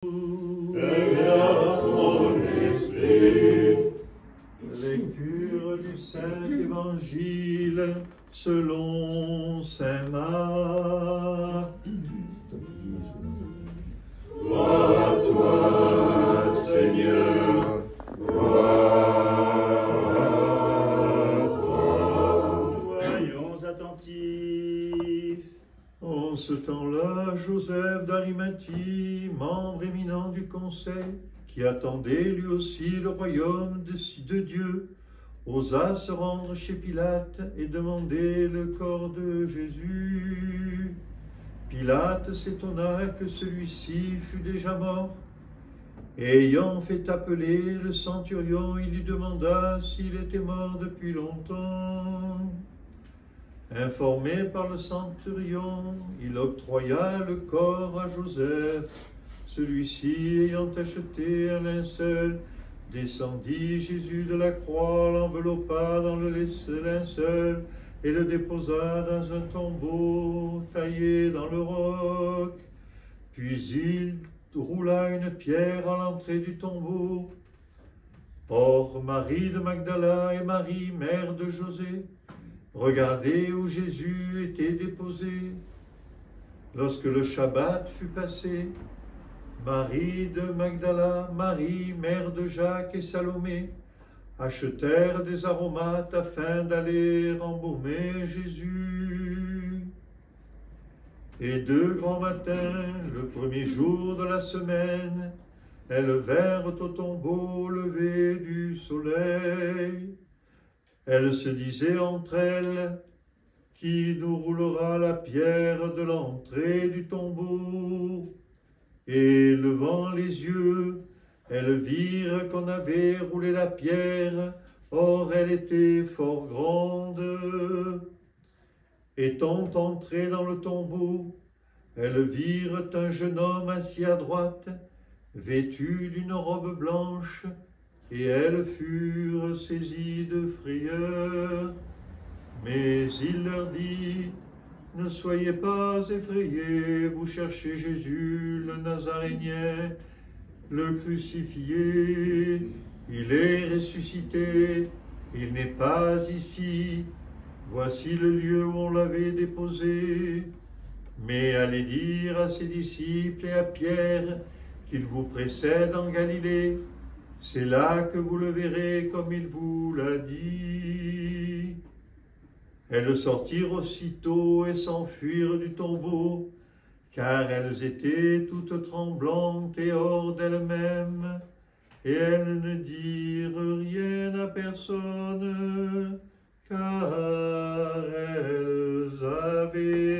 Et à ton esprit. Lecture du Saint-Évangile selon saint Marc. Gloire à toi, Seigneur. Gloire à toi. Soyons attentifs. En ce temps-là, Joseph d'Arimathie, membre éminent du conseil, qui attendait lui aussi le royaume de Dieu, osa se rendre chez Pilate et demander le corps de Jésus. Pilate s'étonna que celui-ci fût déjà mort. Et ayant fait appeler le centurion, il lui demanda s'il était mort depuis longtemps. Informé par le centurion, il octroya le corps à Joseph. Celui-ci, ayant acheté un linceul, descendit Jésus de la croix, l'enveloppa dans le linceul et le déposa dans un tombeau taillé dans le roc. Puis il roula une pierre à l'entrée du tombeau. Or, Marie de Magdala et Marie, mère de José, regardaient où Jésus était déposé. Lorsque le Shabbat fut passé, Marie de Magdala, Marie, mère de Jacques et Salomé, achetèrent des aromates afin d'aller embaumer Jésus. Et de grand matin, le premier jour de la semaine, elles vinrent au tombeau au lever du soleil. Elles se disaient entre elles, qui nous roulera la pierre de l'entrée du tombeau? Et levant les yeux, elles virent qu'on avait roulé la pierre, or elle était fort grande. Étant entrées dans le tombeau, elles virent un jeune homme assis à droite, vêtu d'une robe blanche, et elles furent saisies de frayeur. Mais il leur dit: ne soyez pas effrayés, vous cherchez Jésus, le Nazarénien, le crucifié. Il est ressuscité, il n'est pas ici. Voici le lieu où on l'avait déposé. Mais allez dire à ses disciples et à Pierre qu'il vous précède en Galilée. C'est là que vous le verrez comme il vous l'a dit. Elles sortirent aussitôt et s'enfuirent du tombeau, car elles étaient toutes tremblantes et hors d'elles-mêmes, et elles ne dirent rien à personne, car elles avaient